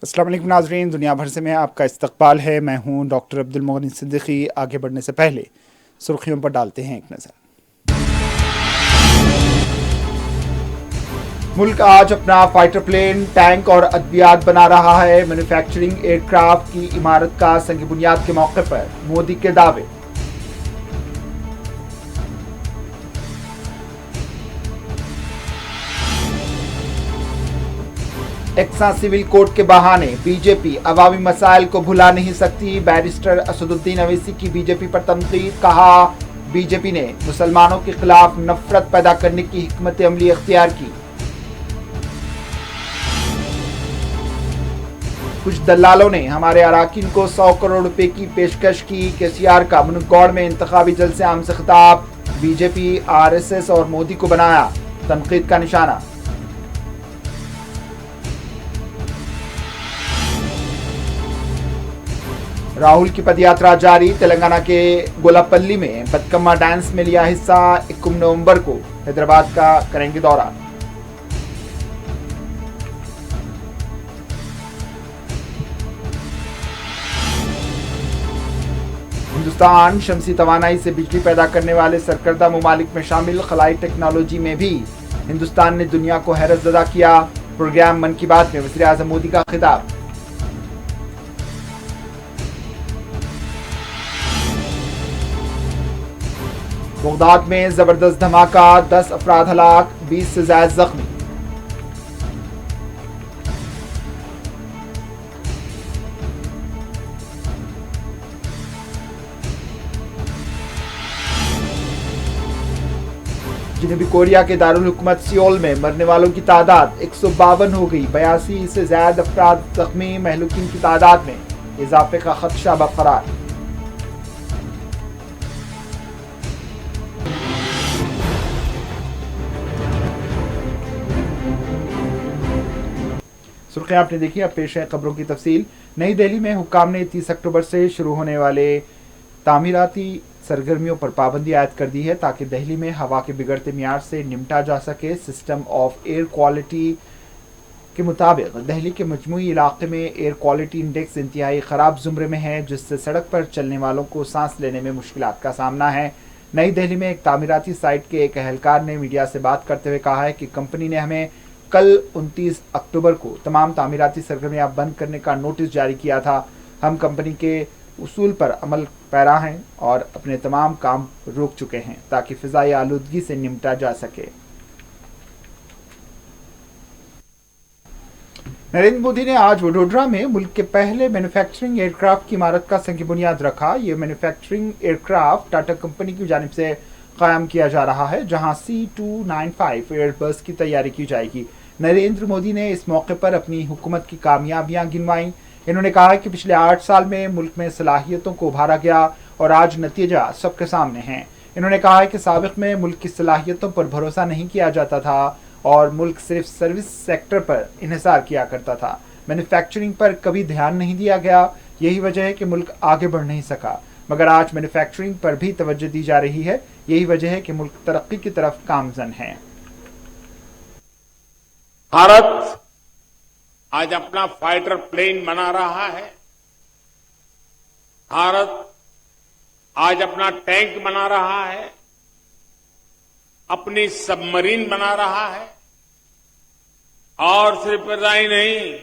अस्सलाम वालेकुम नाज़रीन, दुनिया भर से में आपका इस्तकबाल है। मैं हूं डॉक्टर अब्दुल मोहसिन सिद्दीकी। आगे बढ़ने से पहले सुर्खियों पर डालते हैं एक नज़र। मुल्क आज अपना फाइटर प्लेन, टैंक और अद्वियात बना रहा है। मैन्युफैक्चरिंग एयरक्राफ्ट की इमारत का संग बुनियाद के मौके पर मोदी के दावे। टेक्सास सिविल कोर्ट के बहाने बीजेपी अवामी मसाइल को भुला नहीं सकती। बैरिस्टर असदुद्दीन अवैसी की बीजेपी पर तनकीद। कहा, बीजेपी ने मुसलमानों के खिलाफ नफरत पैदा करने की हिकमत अमली इख्तियार की। कुछ दलालों ने हमारे अराकीन को 100 करोड़ रुपए की पेशकश की। केसीआर का मुनगौड़ में इंतखाबी जलसे आम से खिताब। बीजेपी, आरएसएस और मोदी को बनाया तनकीद का निशाना। राहुल की पदयात्रा जारी। तेलंगाना के गोलापल्ली में बतकम्मा डांस में लिया हिस्सा। 21 नवंबर को हैदराबाद का करेंगे दौरा। हिंदुस्तान शमसी तवानाई से बिजली पैदा करने वाले सरकर्दा ममालिक में शामिल। खलाई टेक्नोलॉजी में भी हिंदुस्तान ने दुनिया को हैरत ज़दा किया। प्रोग्राम मन की बात में वज़ीर आज़म मोदी का खिताब। बगदाद में जबरदस्त धमाका, 10 अफराद हलाक, 20 से ज्यादा जख्मी। जनूबी कोरिया के दारुल हुकूमत सियोल में मरने वालों की तादाद 152 हो गई। 82 से ज्यादा अफराद जख्मी। महलूकीन की तादाद में इजाफे का खदशा बरकरार। सुर्खियां आपने देखी, अब पेश है खबरों की तफसील। नई दिल्ली में हुक्काम ने 30 अक्टूबर से शुरू होने वाले तामीराती सरगर्मियों पर पाबंदी आयद कर दी है ताकि दिल्ली में हवा के बिगड़ते मियार से निपटा जा सके। सिस्टम ऑफ एयर क्वालिटी के मुताबिक दिल्ली के मजमूई इलाके में एयर क्वालिटी इंडेक्स इंतहाई ख़राब जुमरे में है, जिससे सड़क पर चलने वालों को सांस लेने में मुश्किलात का सामना है। नई दिल्ली में एक तामीराती साइट के एक अहलकार ने मीडिया से बात करते हुए कहा है कि कंपनी ने हमें कल 29 अक्टूबर को तमाम तामीराती सरगर्मियां बंद करने का नोटिस जारी किया था। हम कंपनी के उसूल पर अमल पैरा हैं और अपने तमाम काम रोक चुके हैं ताकि फिजाई आलूदगी से निपटा जा सके। नरेंद्र मोदी ने आज वडोदरा में मुल्क के पहले मैन्युफैक्चरिंग एयरक्राफ्ट की इमारत का संग बुनियाद रखा। यह मैन्युफैक्चरिंग एयरक्राफ्ट टाटा कंपनी की जानिब से कायम किया जा रहा है, जहां C295 एयरबस की तैयारी की जाएगी। नरेंद्र मोदी ने इस मौके पर अपनी हुकूमत की कामयाबियां गिनवाई। इन्होंने कहा कि पिछले 8 साल में मुल्क में सलाहियतों को उभारा गया और आज नतीजा सबके सामने है। इन्होंने कहा कि साबिक में मुल्क की सलाहियतों पर भरोसा नहीं किया जाता था और मुल्क सिर्फ सर्विस सेक्टर पर इन्हिसार किया करता था। मैन्युफैक्चरिंग पर कभी ध्यान नहीं दिया गया। यही वजह है कि मुल्क आगे बढ़ नहीं सका, मगर आज मैन्युफैक्चरिंग पर भी तवज्जो दी जा रही है। यही वजह है कि मुल्क तरक्की की तरफ गामजन है। भारत आज अपना फाइटर प्लेन बना रहा है। भारत आज अपना टैंक बना रहा है, अपनी सबमरीन बना रहा है। और सिर्फ इतना ही नहीं,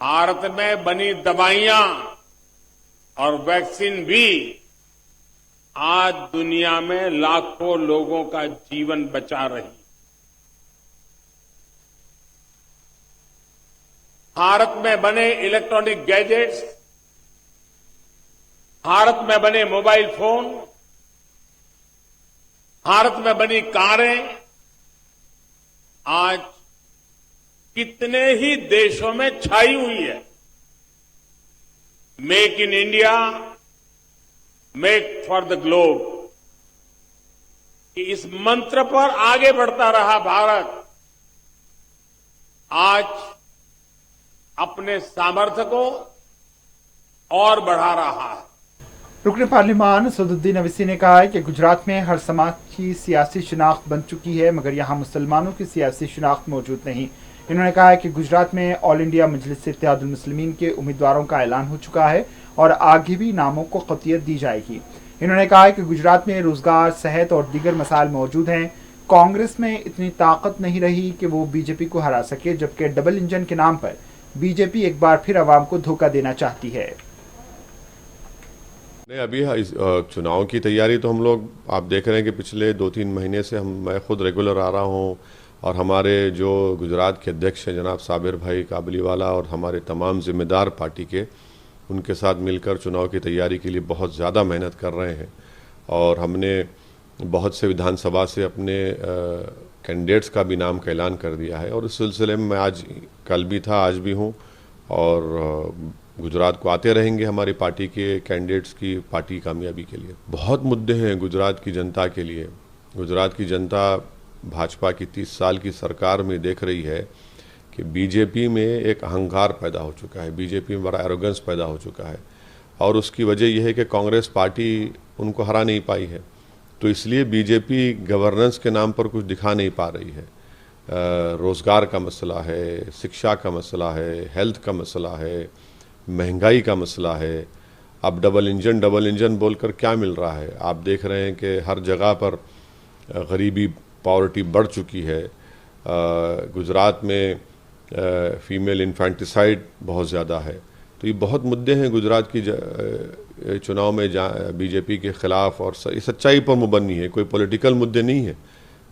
भारत में बनी दवाइयां और वैक्सीन भी आज दुनिया में लाखों लोगों का जीवन बचा रही। भारत में बने इलेक्ट्रॉनिक गैजेट्स, भारत में बने मोबाइल फोन, भारत में बनी कारें आज कितने ही देशों में छाई हुई है। Make in India, make for the globe, इस मंत्र पर आगे बढ़ता रहा भारत आज अपने सामर्थ्य को और बढ़ा रहा है। रुकन पार्लिमान असदुद्दीन अवैसी ने कहा है कि गुजरात में हर समाज की सियासी शिनाख्त बन चुकी है, मगर यहाँ मुसलमानों की सियासी शिनाख्त मौजूद नहीं। इन्होंने कहा है कि गुजरात में ऑल इंडिया मजलिस इत्तेहादुल मुस्लिमीन के उम्मीदवारों का ऐलान हो चुका है और आगे भी नामों को क़तियत दी जाएगी। इन्होंने कहा है कि गुजरात में रोजगार, सेहत और दीगर मसाइल मौजूद हैं। कांग्रेस में इतनी ताकत नहीं रही कि वो बीजेपी को हरा सके, जबकि डबल इंजन के नाम पर बीजेपी एक बार फिर अवाम को धोखा देना चाहती है। नहीं, अभी चुनाव की तैयारी तो हम लोग आप देख रहे हैं कि पिछले 2-3 महीने से मैं खुद रेगुलर आ रहा हूं और हमारे जो गुजरात के अध्यक्ष हैं जनाब साबिर भाई काबलीवाला और हमारे तमाम जिम्मेदार पार्टी के, उनके साथ मिलकर चुनाव की तैयारी के लिए बहुत ज़्यादा मेहनत कर रहे हैं और हमने बहुत से विधानसभा से अपने कैंडिडेट्स का भी नाम का ऐलान कर दिया है और इस सिलसिले में मैं आज कल भी था, आज भी हूँ और गुजरात को आते रहेंगे हमारी पार्टी के कैंडिडेट्स की पार्टी कामयाबी के लिए। बहुत मुद्दे हैं गुजरात की जनता के लिए। गुजरात की जनता भाजपा की 30 साल की सरकार में देख रही है कि बीजेपी में एक अहंकार पैदा हो चुका है, बीजेपी में बड़ा एरोगेंस पैदा हो चुका है और उसकी वजह यह है कि कांग्रेस पार्टी उनको हरा नहीं पाई है। तो इसलिए बीजेपी गवर्नेंस के नाम पर कुछ दिखा नहीं पा रही है। रोज़गार का मसला है, शिक्षा का मसला है, हेल्थ का मसला है, महंगाई का मसला है। अब डबल इंजन बोलकर क्या मिल रहा है? आप देख रहे हैं कि हर जगह पर गरीबी, पॉवर्टी बढ़ चुकी है। गुजरात में फीमेल इन्फेंटिसाइड बहुत ज़्यादा है। तो ये बहुत मुद्दे हैं गुजरात की चुनाव में बीजेपी के ख़िलाफ़ और सच्चाई पर मुबन्नी है, कोई पॉलिटिकल मुद्दे नहीं है।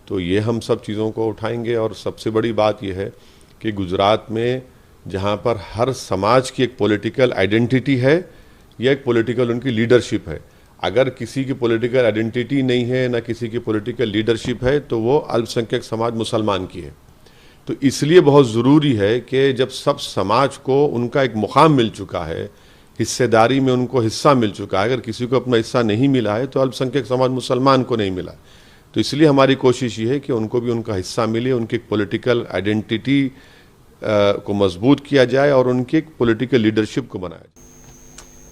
तो ये हम सब चीज़ों को उठाएंगे और सबसे बड़ी बात यह है कि गुजरात में जहाँ पर हर समाज की एक पॉलिटिकल आइडेंटिटी है या एक पॉलिटिकल उनकी लीडरशिप है। अगर किसी की पॉलिटिकल आइडेंटिटी नहीं है, ना किसी की पॉलिटिकल लीडरशिप है, तो वो अल्पसंख्यक समाज मुसलमान की है। तो इसलिए बहुत ज़रूरी है कि जब सब समाज को उनका एक मुकाम मिल चुका है, हिस्सेदारी में उनको हिस्सा मिल चुका है, अगर किसी को अपना हिस्सा नहीं मिला है तो अल्पसंख्यक समाज मुसलमान को नहीं मिला। तो इसलिए हमारी कोशिश ये है कि उनको भी उनका हिस्सा मिले, उनकी पॉलिटिकल आइडेंटिटी को मजबूत किया जाए और उनकी एक पॉलिटिकल लीडरशिप को बनाया जाए।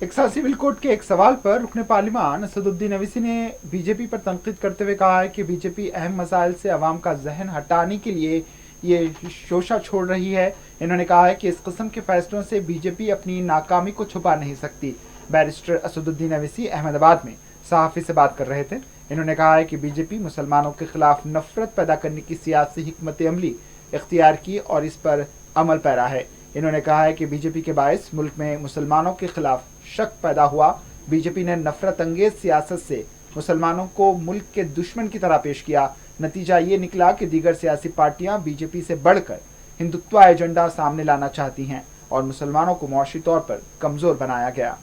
एक साथ सिविल कोड के एक सवाल पर रुकने पार्लिमान असदुद्दीन अवैसी ने बीजेपी पर तनकीद करते हुए कहा है कि बीजेपी अहम मसाइल से अवाम का जहन हटाने के लिए ये शोशा छोड़ रही है। इन्होंने कहा है कि इस किस्म के फैसलों से बीजेपी अपनी नाकामी को छुपा नहीं सकती। बैरिस्टर असदुद्दीन अवैसी अहमदाबाद में सहाफ़ी से बात कर रहे थे। इन्होंने कहा है कि बीजेपी मुसलमानों के खिलाफ नफरत पैदा करने की सियासी हिकमत अमली इख्तियार की और इस पर अमल पैरा है। इन्होंने कहा है कि बीजेपी के बायस मुल्क में मुसलमानों के खिलाफ शक पैदा हुआ। बीजेपी ने नफरत अंगेज सियासत से मुसलमानों को मुल्क के दुश्मन की तरह पेश किया। नतीजा ये निकला कि दीगर सियासी पार्टियां बीजेपी से बढ़कर हिंदुत्व एजेंडा सामने लाना चाहती हैं और मुसलमानों को मौशी तौर पर कमज़ोर बनाया गया।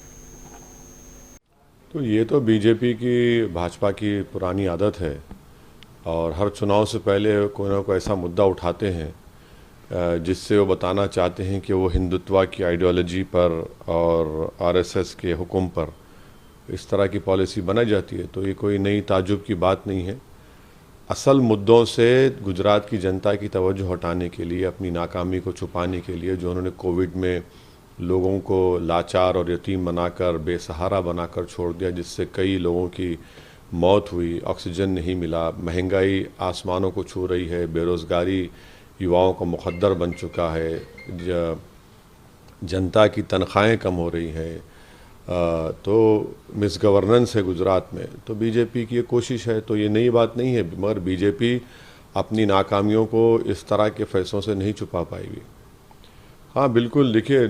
तो ये तो बीजेपी की, भाजपा की पुरानी आदत है और हर चुनाव से पहले कोई ना कोई ऐसा मुद्दा उठाते हैं जिससे वो बताना चाहते हैं कि वो हिंदुत्व की आइडियोलॉजी पर और आरएसएस के हुक्म पर इस तरह की पॉलिसी बनाई जाती है। तो ये कोई नई ताज्जुब की बात नहीं है। असल मुद्दों से गुजरात की जनता की तवज्जो हटाने के लिए, अपनी नाकामी को छुपाने के लिए, जो उन्होंने कोविड में लोगों को लाचार और यतीम बनाकर, बेसहारा बनाकर छोड़ दिया, जिससे कई लोगों की मौत हुई, ऑक्सीजन नहीं मिला, महंगाई आसमानों को छू रही है, बेरोज़गारी युवाओं का मुक़द्दर बन चुका है, जनता की तनख्वाहें कम हो रही हैं, तो मिस गवर्नेंस है गुजरात में। तो बीजेपी की ये कोशिश है, तो ये नई बात नहीं है, मगर बीजेपी अपनी नाकामियों को इस तरह के फैसलों से नहीं छुपा पाएगी। हाँ बिल्कुल, देखिए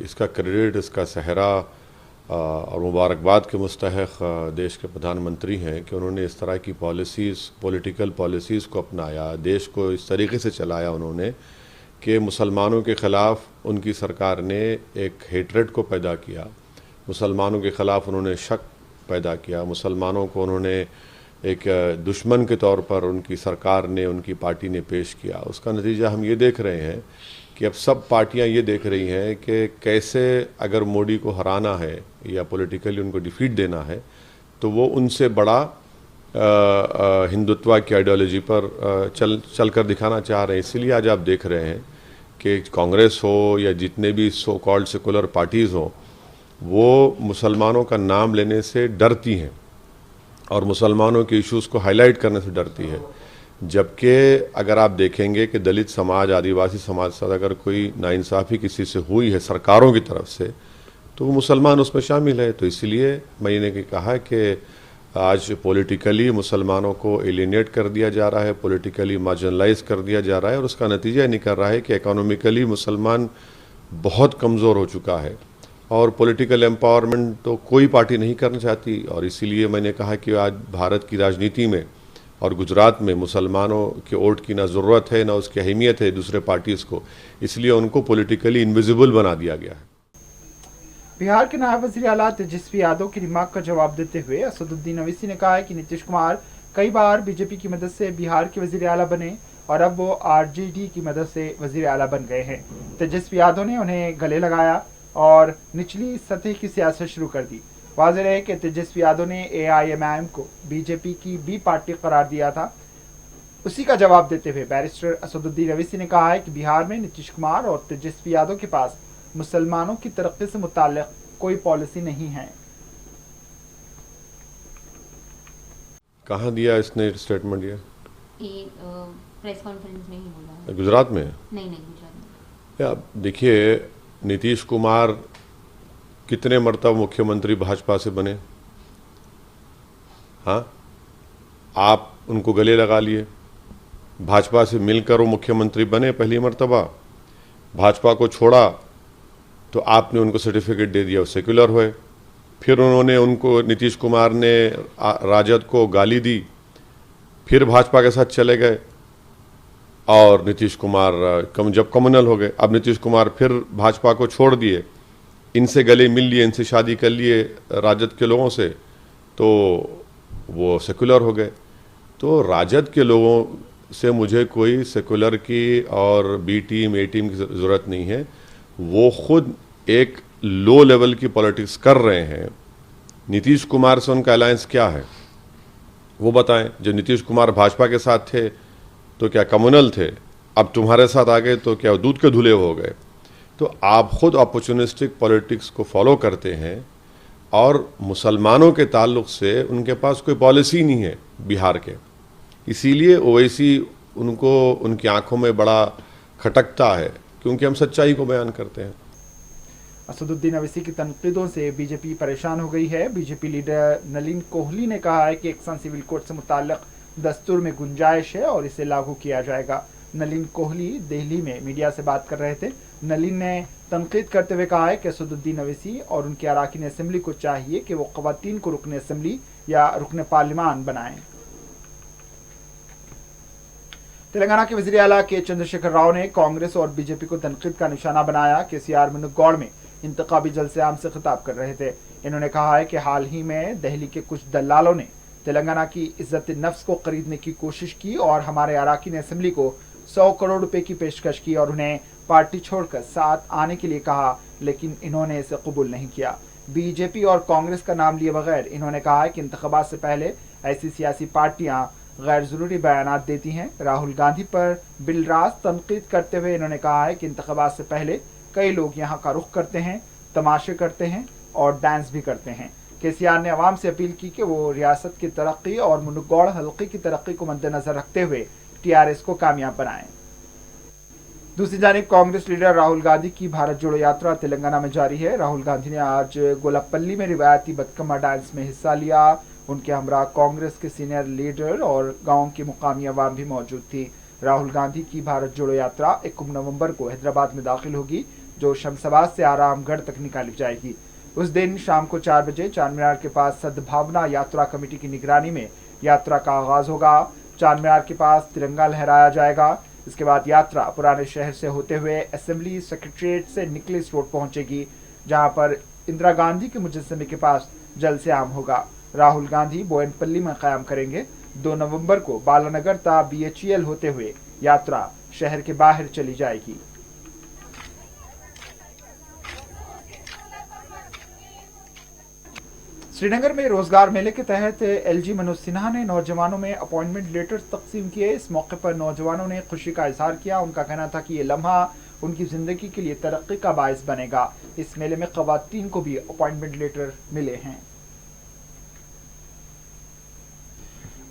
इसका क्रेडिट, इसका सहरा और मुबारकबाद के मुस्तहक़ देश के प्रधानमंत्री हैं कि उन्होंने इस तरह की पॉलिसीज़, पॉलिटिकल पॉलिसीज़ को अपनाया, देश को इस तरीके से चलाया उन्होंने कि मुसलमानों के ख़िलाफ़ उनकी सरकार ने एक हेट्रेड को पैदा किया, मुसलमानों के ख़िलाफ़ उन्होंने शक पैदा किया, मुसलमानों को उन्होंने एक दुश्मन के तौर पर उनकी सरकार ने, उनकी पार्टी ने पेश किया। उसका नतीजा हम ये देख रहे हैं कि अब सब पार्टियां ये देख रही हैं कि कैसे अगर मोदी को हराना है या पॉलिटिकली उनको डिफीट देना है तो वो उनसे बड़ा हिंदुत्व की आइडियोलॉजी पर चल कर दिखाना चाह रहे हैं। इसीलिए आज आप देख रहे हैं कि कांग्रेस हो या जितने भी सो कॉल्ड सेकुलर पार्टीज़ हो, वो मुसलमानों का नाम लेने से डरती हैं और मुसलमानों के इश्यूज़ को हाईलाइट करने से डरती है। जबकि अगर आप देखेंगे कि दलित समाज, आदिवासी समाज के साथ अगर कोई नाइंसाफ़ी किसी से हुई है सरकारों की तरफ से, तो वो मुसलमान उसमें शामिल है। तो इसलिए मैंने कहा कि आज पॉलिटिकली मुसलमानों को एलिनेट कर दिया जा रहा है, पॉलिटिकली मार्जिनलाइज कर दिया जा रहा है, और उसका नतीजा निकल रहा है कि इकोनॉमिकली मुसलमान बहुत कमज़ोर हो चुका है और पॉलिटिकल एम्पावरमेंट तो कोई पार्टी नहीं करना चाहती। और इसीलिए मैंने कहा कि आज भारत की राजनीति में और गुजरात में मुसलमानों के वोट की ना ज़रूरत है ना उसकी अहमियत है दूसरे पार्टीज़ को, इसलिए उनको पॉलिटिकली इनविजिबल बना दिया गया है। बिहार के नायब वज़ीर आला तेजस्वी यादव की रिमार्क का जवाब देते हुए असदुद्दीन अवैसी ने कहा है कि नीतीश कुमार कई बार बीजेपी की मदद से बिहार के वज़ीर आला बने और अब वो आरजेडी की मदद से वज़ीर आला बन गए हैं। तेजस्वी यादव ने उन्हें गले लगाया और निचली सतह की सियासत शुरू कर दी। वाज़ेह है कि तेजस्वी यादव ने AIMIM को बीजेपी की बी पार्टी करार दिया था। उसी का जवाब देते हुए बैरिस्टर असदुद्दीन अवैसी ने कहा है कि बिहार में नीतीश कुमार और तेजस्वी यादव के पास मुसलमानों की तरक्की से मुताल्लिक कोई पॉलिसी नहीं है। कहाँ दिया इसने स्टेटमेंट? ये प्रेस कॉन्फ्रेंस में ही बोला। गुजरात में? नहीं गुजरात में। या देखिए, नीतीश कुमार कितने मरतबा मुख्यमंत्री भाजपा से बने? हाँ, आप उनको गले लगा लिए, भाजपा से मिलकर वो मुख्यमंत्री बने पहली मरतबा, भाजपा को छोड़ा तो आपने उनको सर्टिफिकेट दे दिया, वो सेक्युलर हुए। फिर उनको नीतीश कुमार ने राजद को गाली दी, फिर भाजपा के साथ चले गए और नीतीश कुमार जब कम्युनल हो गए, अब नीतीश कुमार फिर भाजपा को छोड़ दिए, इनसे गले मिल लिए, इनसे शादी कर लिए राजद के लोगों से, तो वो सेक्युलर हो गए। तो राजद के लोगों से मुझे कोई सेक्युलर की और बी टीम ए टीम की ज़रूरत नहीं है। वो खुद एक लो लेवल की पॉलिटिक्स कर रहे हैं। नीतीश कुमार से उनका अलायंस क्या है वो बताएं। जब नीतीश कुमार भाजपा के साथ थे तो क्या कम्युनल थे, अब तुम्हारे साथ आ गए तो क्या दूध के धुले हो गए? तो आप खुद अपॉर्चुनिस्टिक पॉलिटिक्स को फॉलो करते हैं और मुसलमानों के ताल्लुक से उनके पास कोई पॉलिसी नहीं है बिहार के, इसीलिए ओवैसी उनको उनकी आंखों में बड़ा खटकता है क्योंकि हम सच्चाई को बयान करते हैं। असदुद्दीन अवैसी की तनकीदों से बीजेपी परेशान हो गई है। बीजेपी लीडर नलिन कोहली ने कहा है कि एक्शन सिविल कोड से मुताल्लिक दस्तूर में गुंजाइश है और इसे लागू किया जाएगा। नलिन कोहली दिल्ली में मीडिया से बात कर रहे थे। नलिन ने तनकीद करते हुए कहा है कि असदुद्दीन अवैसी और उनके अराकीन असेंबली को चाहिए कि वो ख़वातीन को रुकन असेंबली या रुकन पार्लियामान बनाएं। तेलंगाना के वज़ीर आला के चंद्रशेखर राव ने कांग्रेस और बीजेपी को तनकीद का निशाना बनाया। KCR मनुगौड़ में इंतखाबी जलसे आम से खिताब कर रहे थे। इन्होंने कहा है कि हाल ही में दिल्ली के कुछ दलालों ने तेलंगाना की इज्जत नफ्स को खरीदने की कोशिश की और हमारे अराकीन असेंबली को 100 करोड़ रुपए की पेशकश की और उन्हें पार्टी छोड़कर साथ आने के लिए कहा, लेकिन इन्होंने इसे कबूल नहीं किया। बीजेपी और कांग्रेस का नाम लिए बगैर इन्होंने कहा है कि इंतखाबात से पहले ऐसी सियासी पार्टियां गैर ज़रूरी बयानात देती हैं। राहुल गांधी पर बिलराज तनकीद करते हुए इन्होंने कहा है कि इंतखाबात से पहले कई लोग यहां का रुख करते हैं, तमाशे करते हैं और डांस भी करते हैं। KCR ने अवाम से अपील की कि वो रियासत की तरक्की और मनुगौड़ हल्के की तरक्की को मद्देनजर रखते हुए TRS को कामयाब बनाएं। दूसरी जानिब कांग्रेस लीडर राहुल गांधी की भारत जोड़ो यात्रा तेलंगाना में जारी है। राहुल गांधी ने आज गोलापल्ली में रिवायती बदकम्मा डांस में हिस्सा लिया। उनके हमरा कांग्रेस के सीनियर लीडर और गांव की मुकामी अवाम भी मौजूद थी। राहुल गांधी की भारत जोड़ो यात्रा 1 नवंबर को हैदराबाद में दाखिल होगी, जो शमशाबाद से आरामगढ़ तक निकाली जाएगी। उस दिन शाम को 4 बजे चार मीनार के पास सद्भावना यात्रा कमेटी की निगरानी में यात्रा का आगाज होगा। चार मीनार के पास तिरंगा लहराया जाएगा। इसके बाद यात्रा पुराने शहर से होते हुए असेंबली सेक्रेटरीट से निकलेस रोड पहुंचेगी, जहां पर इंदिरा गांधी के मुजस्समे के पास जलसे आम होगा। राहुल गांधी बोयनपल्ली में क़याम करेंगे। 2 नवंबर को बालानगर ता BHEL होते हुए यात्रा शहर के बाहर चली जाएगी। श्रीनगर में रोजगार मेले के तहत LG मनोज सिन्हा ने नौजवानों में अपॉइंटमेंट लेटर्स तकसीम किए। इस मौके पर नौजवानों ने खुशी का इजहार किया। उनका कहना था कि ये लम्हा उनकी जिंदगी के लिए तरक्की का बायस बनेगा। इस मेले में ख़वातीन को भी अपॉइंटमेंट लेटर मिले हैं।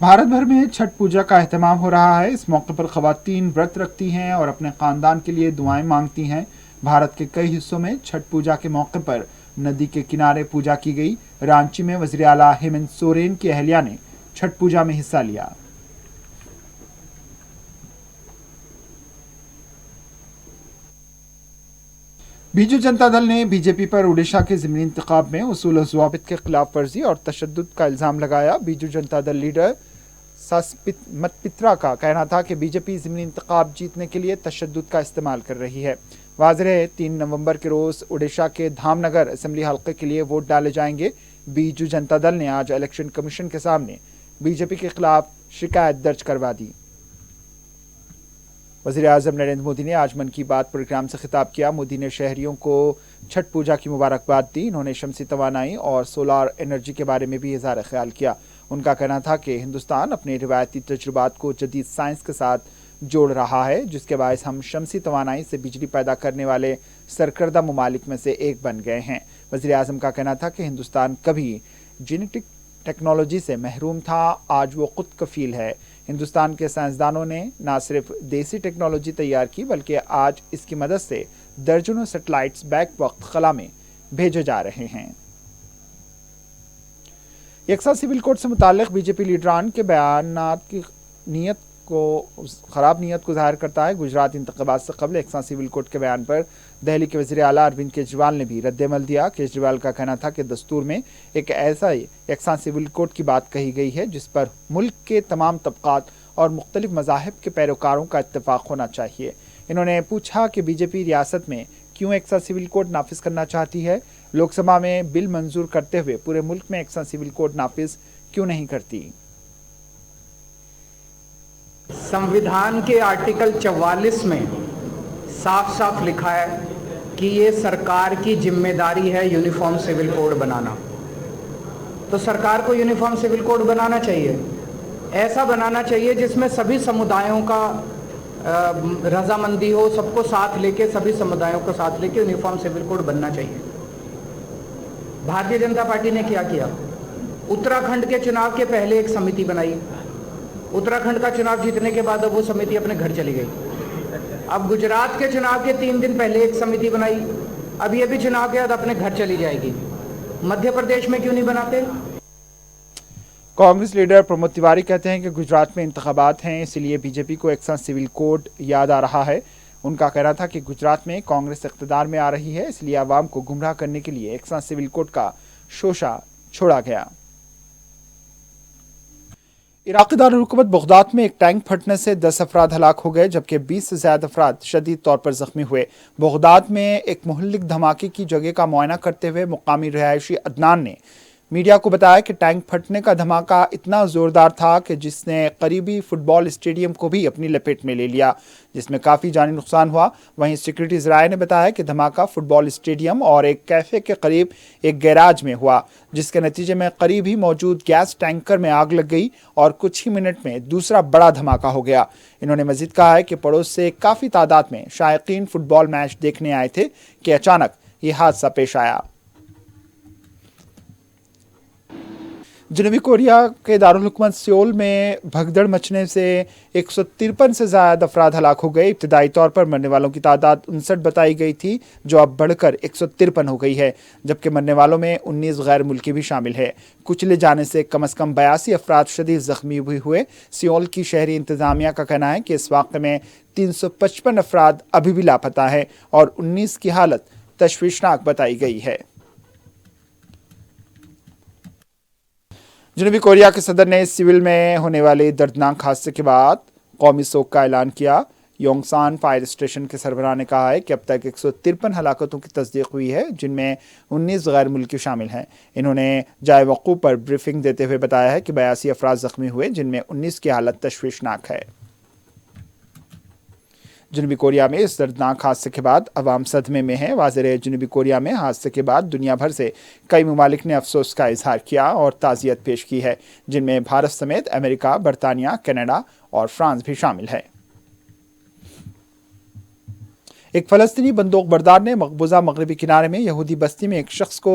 भारत भर में छठ पूजा का एहतमाम हो रहा है। इस मौके पर खवातीन व्रत रखती हैं और अपने खानदान के लिए दुआएं मांगती हैं। भारत के कई हिस्सों में छठ पूजा के मौके पर नदी के किनारे पूजा की गई। रांची में वज़ीर आला हेमंत सोरेन की अहलिया ने छठ पूजा में हिस्सा लिया। बीजू जनता दल ने बीजेपी पर उड़ीसा के ज़मीनी इंतखाब में उसूल और ज़वाबित के खिलाफ वर्जी और तशद्दुद का इल्ज़ाम लगाया। बीजू जनता दल लीडर मतपित्रा का कहना था कि बीजेपी ज़मीनी इंतखाब जीतने के लिए तशद्दुद का इस्तेमाल कर रही है। वाज़ेह है 3 नवंबर के रोज़ उड़ीसा के धामनगर असेंबली हल्के के लिए वोट डाले जाएंगे। बीजू जनता दल ने आज इलेक्शन कमीशन के सामने बीजेपी के खिलाफ शिकायत दर्ज करवा दी। वज़ीर आज़म नरेंद्र मोदी ने आज मन की बात प्रोग्राम से खिताब किया। मोदी ने शहरियों को छठ पूजा की मुबारकबाद दी। इन्होंने शमसी तवानाई और सोलार एनर्जी के बारे में भी इज़हार ख्याल किया। उनका कहना था कि हिंदुस्तान अपने रिवायती तजुर्बात को जदीद साइंस के साथ जोड़ रहा है, जिसके बायस हम शमसी तवानाई से बिजली पैदा करने वाले सरकर्दा ममालिक में से एक बन गए हैं। वज़ीर आज़म का कहना था कि हिंदुस्तान कभी जेनेटिक टेक्नोलॉजी से महरूम था, आज वो खुद कफील है। हिंदुस्तान के साइंसदानों ने न सिर्फ देसी टेक्नोलॉजी तैयार की बल्कि आज इसकी मदद से दर्जनों सैटेलाइट्स बैक वक्त खला में भेजे जा रहे हैं। यकसा सिविल कोड से मुताल्लिक बीजेपी लीडरान के बयानात की खराब नीयत को जाहिर करता है। गुजरात इंतखाबात से कबल यकसा सिविल कोड के बयान पर दिल्ली के वज़ीर आला अरविंद केजरीवाल ने भी रद्द-ए-अमल दिया। केजरीवाल का कहना था कि दस्तूर में एक ऐसा यकसा सिविल कोड की बात कही गई है जिस पर मुल्क के तमाम तबकात और मुख्तलिफ मज़ाहिब के पैरोकारों का इत्तेफाक होना चाहिए। इन्होंने पूछा कि बीजेपी रियासत में क्यों यकसा सिविल कोड नाफिज करना चाहती है। लोकसभा में बिल मंजूर करते हुए पूरे मुल्क में यकसा सिविल कोड नाफिज क्यों नहीं करती। संविधान के आर्टिकल 44 में साफ साफ लिखा है कि ये सरकार की जिम्मेदारी है यूनिफॉर्म सिविल कोड बनाना। तो सरकार को यूनिफॉर्म सिविल कोड बनाना चाहिए, ऐसा बनाना चाहिए जिसमें सभी समुदायों का रजामंदी हो, सबको साथ लेके, सभी समुदायों को साथ लेके यूनिफॉर्म सिविल कोड बनना चाहिए। भारतीय जनता पार्टी ने क्या किया, उत्तराखंड के चुनाव के पहले एक समिति बनाई। उत्तराखंड का चुनाव जीतने के बाद अब वो समिति अपने घर चली गई। अब गुजरात के चुनाव के 3 दिन पहले एक समिति बनाई, अब ये भी चुनाव के बाद अपने घर चली जाएगी। मध्य प्रदेश में क्यों नहीं बनाते? कांग्रेस लीडर प्रमोद तिवारी कहते हैं कि गुजरात में इंतखाबात हैं, इसलिए बीजेपी को यकसा सिविल कोड याद आ रहा है। उनका कहना था कि गुजरात में कांग्रेस इख्तिदार में आ रही है, इसलिए आवाम को गुमराह करने के लिए यकसा सिविल कोड का शोशा छोड़ा गया। इराक़ी दारुल-हुकूमत बगदाद में एक टैंक फटने से 10 अफराद हलाक हो गए, जबकि 20 से ज़्यादा अफराद शदीद तौर पर जख्मी हुए। बगदाद में एक मुहल्लिक धमाके की जगह का मुआयना करते हुए मुकामी रिहायशी अदनान ने मीडिया को बताया कि टैंक फटने का धमाका इतना ज़ोरदार था कि जिसने करीबी फुटबॉल स्टेडियम को भी अपनी लपेट में ले लिया, जिसमें काफ़ी जानी नुकसान हुआ। वहीं सिक्योरिटी ज़राए ने बताया कि धमाका फुटबॉल स्टेडियम और एक कैफ़े के करीब एक गैराज में हुआ, जिसके नतीजे में करीब ही मौजूद गैस टैंकर में आग लग गई और कुछ ही मिनट में दूसरा बड़ा धमाका हो गया। इन्होंने मज़ीद कहा है कि पड़ोस से काफ़ी तादाद में शायकीन फुटबॉल मैच देखने आए थे कि अचानक ये हादसा पेश आया। जनूबी कोरिया के दारुल हुकूमत सियोल में भगदड़ मचने से 153 से ज़्यादा अफराद हलाक हो गए। इब्तदाई तौर पर मरने वालों की तादाद 59 बताई गई थी, जो अब बढ़कर 153 हो गई है, जबकि मरने वालों में 19 गैर मुल्की भी शामिल है। कुचले जाने से कम 82 अफराद शदीद ज़ख्मी भी हुए। सियोल की शहरी इंतज़ामिया का कहना है कि इस वाक़े में 355 अफराद अभी भी लापता हैं और 19 की हालत तशवीशनाक बताई गई है। जनूबी कोरिया के सदर ने सिविल में होने वाले दर्दनाक हादसे के बाद कौमी शोक का ऐलान किया। योंगसान फायर स्टेशन के सरबराह ने कहा है कि अब तक 153 हलाकतों की तस्दीक हुई है, जिनमें 19 गैर मुल्की शामिल हैं। इन्होंने जाए वक़ूफ़ पर ब्रीफिंग देते हुए बताया है कि 82 अफराद ज़ख्मी हुए, जिनमें 19 की हालत तशवीशनाक है। जनूबी कोरिया में इस दर्दनाक हादसे के बाद अवाम सदमे में है। वाज़ेह है जनूबी कोरिया में हादसे के बाद दुनिया भर से कई ममालिक ने अफसोस का इजहार किया और ताज़ियत पेश की है, जिनमें भारत समेत अमेरिका, बरतानिया, कनाडा और फ्रांस भी शामिल है। एक फ़लस्तीनी बंदूक बरदार ने मकबूजा मगरबी किनारे में यहूदी बस्ती में एक शख्स को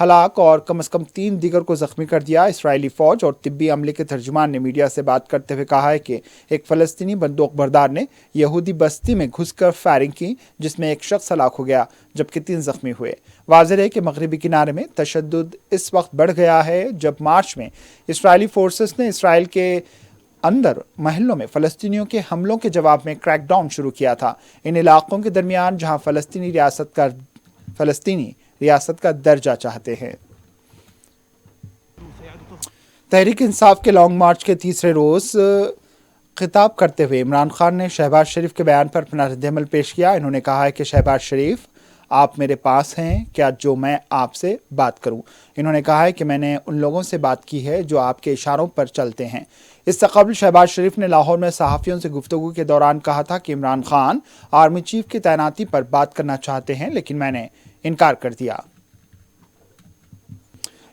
हलाक और कम से कम 3 दीगर को जख्मी कर दिया। इसराइली फ़ौज और तिब्बी अमले के तर्जुमान ने मीडिया से बात करते हुए कहा है कि एक फ़लस्तीनी बंदूक बरदार ने यहूदी बस्ती में घुसकर फायरिंग की, जिसमें एक शख्स हलाक हो गया जबकि 3 जख्मी हुए। वाज़ेह है कि मगरबी किनारे में तशद्दुद इस वक्त बढ़ गया है जब मार्च में इसराइली फोर्सेस ने इसराइल के अंदर महलों में फ़लस्तीनियों के हमलों के जवाब में क्रैकडाउन शुरू किया था। इन इलाकों के दरमियान जहां फ़लस्तीनी रियासत का दर्जा चाहते हैं। तहरीक इंसाफ के लॉन्ग मार्च के तीसरे रोज़ खिताब करते हुए इमरान खान ने शहबाज शरीफ के बयान पर अपना रद्द-ए-अमल पेश किया। इन्होंने कहा है कि शहबाज शरीफ, आप मेरे पास हैं क्या जो मैं आपसे बात करूं। इन्होंने कहा है कि मैंने उन लोगों से बात की है जो आपके इशारों पर चलते हैं। इससे कबल शहबाज शरीफ ने लाहौर में सहाफ़ियों से गुफ्तगू के दौरान कहा था कि इमरान खान आर्मी चीफ की तैनाती पर बात करना चाहते हैं, लेकिन मैंने इनकार कर दिया।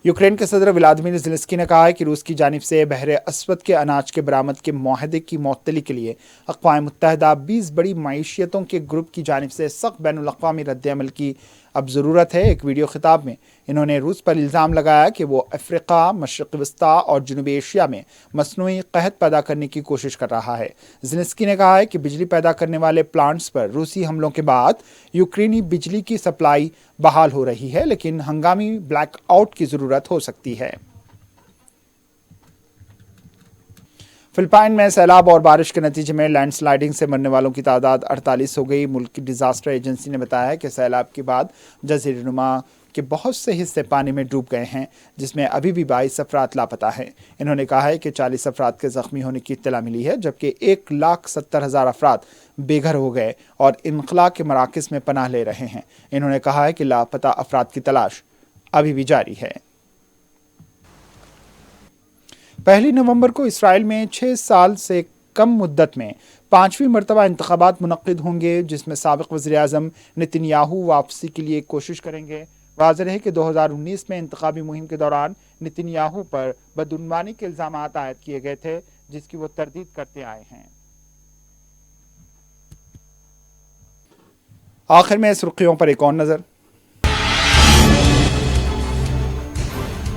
यूक्रेन के सदर व्लादिमीर ज़ेलेंस्की ने कहा है कि रूस की जानिब से बहरे अस्वद के अनाज के बरामद के मुआहदे की मुअत्तली के लिए अक़वाम मुत्तहिदा 20 बड़ी मईशियतों के ग्रुप की जानिब से सख्त बैनुल-अक़वामी रद्द-ए-अमल की अब ज़रूरत है। एक वीडियो खिताब में इन्होंने रूस पर इल्ज़ाम लगाया कि वो अफ्रीका, मशरिक़ी वस्ता और जनूबी एशिया में मसनूई कहत पैदा करने की कोशिश कर रहा है। ज़ेलेंस्की ने कहा है कि बिजली पैदा करने वाले प्लांट्स पर रूसी हमलों के बाद यूक्रेनी बिजली की सप्लाई बहाल हो रही है, लेकिन हंगामी ब्लैकआउट की ज़रूरत हो सकती है। फिलिपाइन में सैलाब और बारिश के नतीजे में लैंडस्लाइडिंग से मरने वालों की तादाद 48 हो गई। मुल्क की डिजास्टर एजेंसी ने बताया है कि सैलाब के बाद जज़ीरा-ए-नुमा के बहुत से हिस्से पानी में डूब गए हैं, जिसमें अभी भी 22 अफराद लापता हैं। इन्होंने कहा है कि 40 अफराद के जख्मी होने की इत्तला मिली है, जबकि 1,70,000 अफराद बेघर हो गए और इनखला के मराकज़ में पनाह ले रहे हैं। इन्होंने कहा है कि लापता अफराद की तलाश अभी भी जारी है। 1 नवंबर को इसराइल में 6 साल से कम मुद्दत में 5वीं मरतबा इंतखाबात मुनक्किद होंगे, जिसमें साबिक़ वज़ीर-ए-आज़म नेतन्याहू वापसी के लिए कोशिश करेंगे। वाज़ेह है कि 2019 में इंतखाबी मुहिम के दौरान नेतन्याहू पर बदउनवानी के इल्ज़ामात आयद किए गए थे, जिसकी वो तरदीद करते आए हैं। आखिर में सुर्खियों पर एक और नज़र।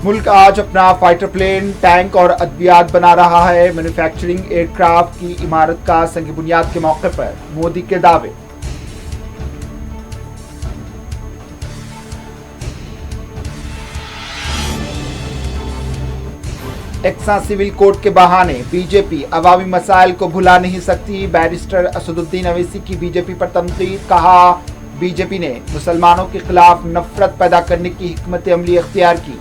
मुल्क आज अपना फाइटर प्लेन, टैंक और अद्वियात बना रहा है। मैन्युफैक्चरिंग एयरक्राफ्ट की इमारत का संग बुनियाद के मौके पर मोदी के दावे। टेक्सा सिविल कोड के बहाने बीजेपी अवामी मसाइल को भुला नहीं सकती। बैरिस्टर असदुद्दीन अवैसी की बीजेपी पर तनकीद। कहा, बीजेपी ने मुसलमानों के खिलाफ नफरत पैदा करने की हिकमत अमली इख्तियार की।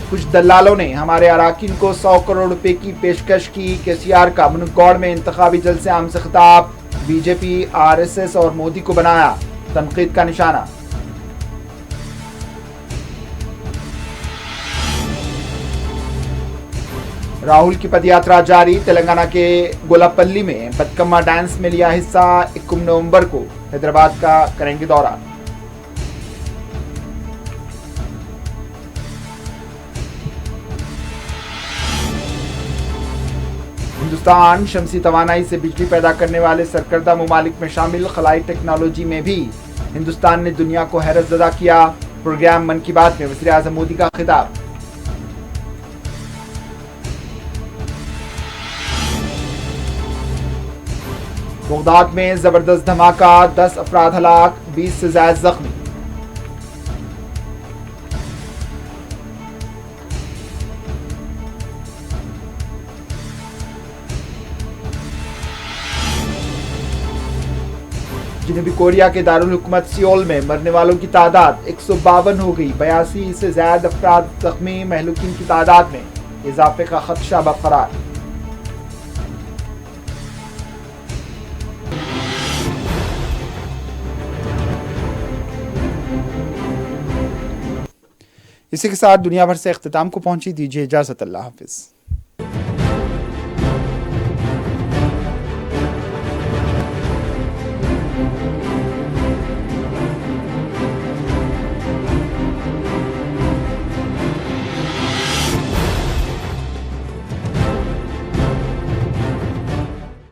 कुछ दलालों ने हमारे अराकीन को 100 करोड़ रुपए की पेशकश की। केसीआर का मुनगौड़ में इंतखाबी जलसे आम से खिताब। बीजेपी, आरएसएस और मोदी को बनाया तनकीद का निशाना। राहुल की पदयात्रा जारी। तेलंगाना के गोलापल्ली में बतकम्मा डांस में लिया हिस्सा। 21 नवंबर को हैदराबाद का करेंगे दौरा। हिंदुस्तान शमसी तवानाई से बिजली पैदा करने वाले सरकर्दा ममालिक में शामिल। खलाई टेक्नोलॉजी में भी हिंदुस्तान ने दुनिया को हैरत ज़दा किया। प्रोग्राम मन की बात में वज़ीर आज़म मोदी का खिताब। बगदाद में जबरदस्त धमाका, 10 अफराद हलाक, 20 से ज्यादा जख्मी। जनूबी कोरिया के दारुल हुकूमत सियोल में मरने वालों की तादाद 152 हो गई। 82 से ज्यादा अफराद जख्मी। महलूकीन की तादाद में इजाफे का खदशा बरकरार। इसी के साथ दुनिया भर से इख्तिताम को पहुंची। दीजिए इजाजत। अल्लाह हाफिज।